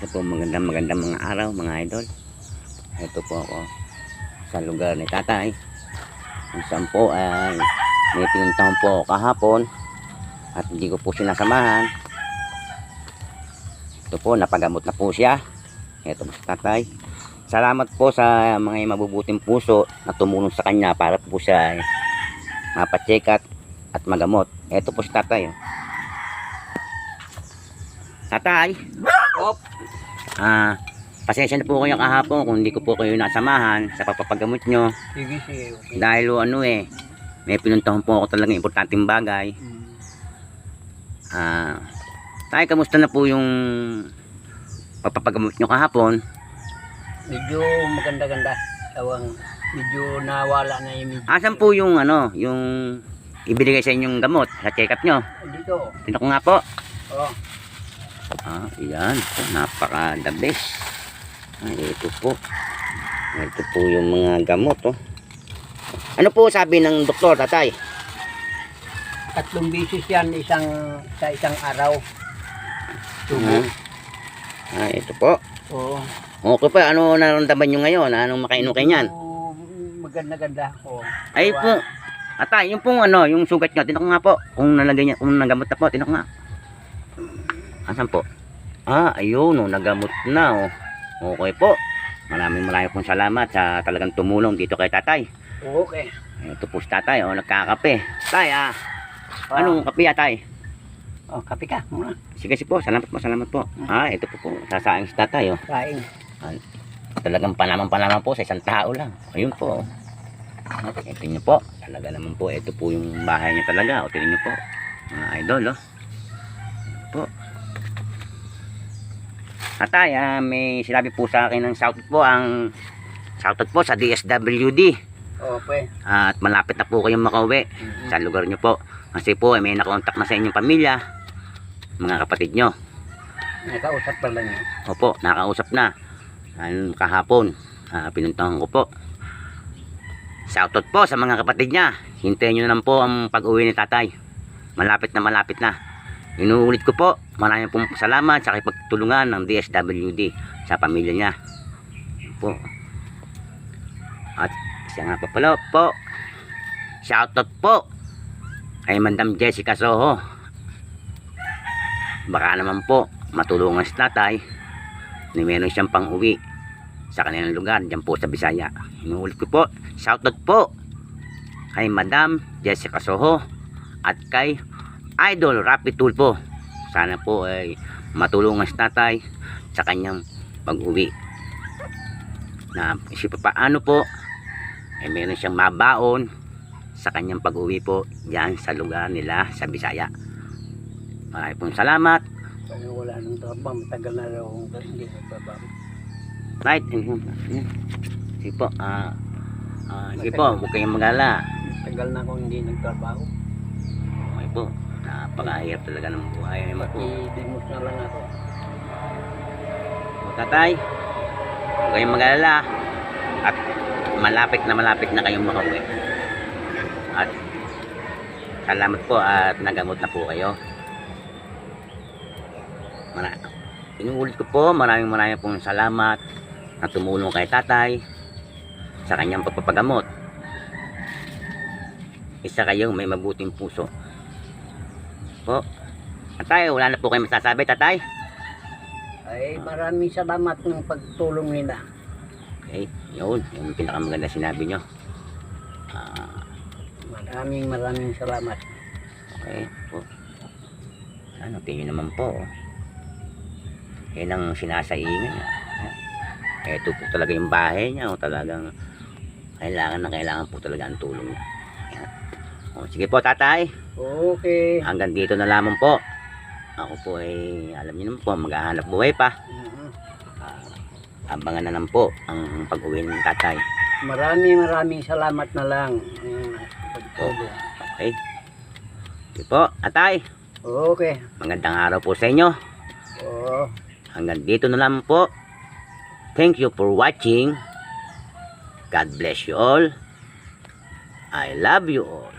po, magandang mga araw mga idol. Ito po ako sa lugar ni tatay, kung saan po ay may pinuntahan po ako kahapon at hindi ko po sinasamahan. Ito po, napagamot na po siya. Ito po si tatay. Salamat po sa mga mabubuting puso na tumulong sa kanya para po siya ay mapacheck at magamot. Ito po si tatay. Tatay, pasensya na po kayo kahapon kung hindi ko po kayo nasamahan sa papagamot nyo. Sige, okay. Dahil may pinuntahan po ako talagang importanteng bagay. Tay, kamusta na po yung papagamot nyo kahapon? Medyo maganda-ganda. Medyo nawala na yung medyo. Asan po yung yung ibigay sa inyong gamot sa check-up nyo? Dito. Tingnan ko nga po. Oh. Ayan po, napaka the best. Ito po. Ito po yung mga gamot, oh. Ano po sabi ng doktor, tatay? 3 beses yan sa isang araw. Ito po. Oo. Okay pa, ano nararamdaman nyo ngayon? Anong makainom kayo niyan? Maganda-ganda. Oh. Ay po, atay, yung pong yung sugat nyo, tinak nga po. Kung nalagay niya, kung nagamot na po, tinak nga. Asan po? Ayun, nagamot na, oh. Okay po. Maraming pong salamat sa talagang tumulong dito kay tatay. Okay. Ito po si tatay, nagkakape. Tay, anong kape tay? Kape ka muna. Sige po, salamat po. Ito po, sasaing si tatay, oh. Saing. Talagang panaman po sa isang tao lang. Ayun po. Ito nyo po. Talaga naman po. Ito po yung bahay niya talaga. O, tingnan nyo po. Mga idol, oh. Po. Tatay, may sinabi po sa akin ng shoutout po sa DSWD. Okay. At malapit na po kayong makauwi sa lugar nyo po. Kasi po, may nakontak na sa inyong pamilya. Mga kapatid nyo. Nakausap pa lang yun. Opo, nakausap na. Kahapon, pinuntahan ko po. Shoutout po sa mga kapatid niya. Hintayin nyo na lang po ang pag-uwi ni tatay. Malapit na. Inuulit ko po, maraming pong salamat sa pagtulungan ng DSWD sa pamilya niya. Po. At siya nga pa pala po. Shoutout po kay Madam Jessica Soho. Baka naman po matulungan si tatay na meron siyang pang-uwi sa kanilang lugar dyan po sa Bisaya. Inuulit ko po, shoutout po kay Madam Jessica Soho at kay Idol Rapid Tulpo. Sana po ay matulungan si tatay sa kanyang pag-uwi. Na isip paano po ay meron siyang mabaon sa kanyang pag-uwi po dyan sa lugar nila sa Bisaya. Maraming pong salamat. Wala nang trabaho, matagal na raw akong hindi nagtrabaho. Right. Sige po. Sige po, huwag kayong mag-alala. Matagal na akong hindi nagtrabaho. Okay po. Napakahirap talaga ng buhay. Idimos na lang ako. O tatay, huwag kayong mag-alala. At malapit na kayong makauwi. At salamat po at nagamot na po kayo. Inuulit ko po, maraming pong salamat na tumulong kay tatay sa kanyang pagpapagamot. Isa kayong may mabuting puso po. Tatay, wala na po kayo masasabi, tatay? Ay, maraming salamat ng pagtulong nila. Okay, yun yung pinakamaganda sinabi nyo. Maraming salamat. Okay po. Tingin naman po, yan ang sinasaingan niya. Ito po talaga yung bahay niya. Talagang kailangan po talaga ang tulong niya. Sige po tatay. Okay. Hanggang dito na lamang po. Ako po ay alam niyo naman po, maghahanap buhay pa. Abangan na lang po ang pag-uwi ng tatay. Maraming salamat na lang. Pagtulong. Okay. Sige po tatay. Okay. Magandang araw po sa inyo. Hanggang dito na lang po. Thank you for watching. God bless you all. I love you all.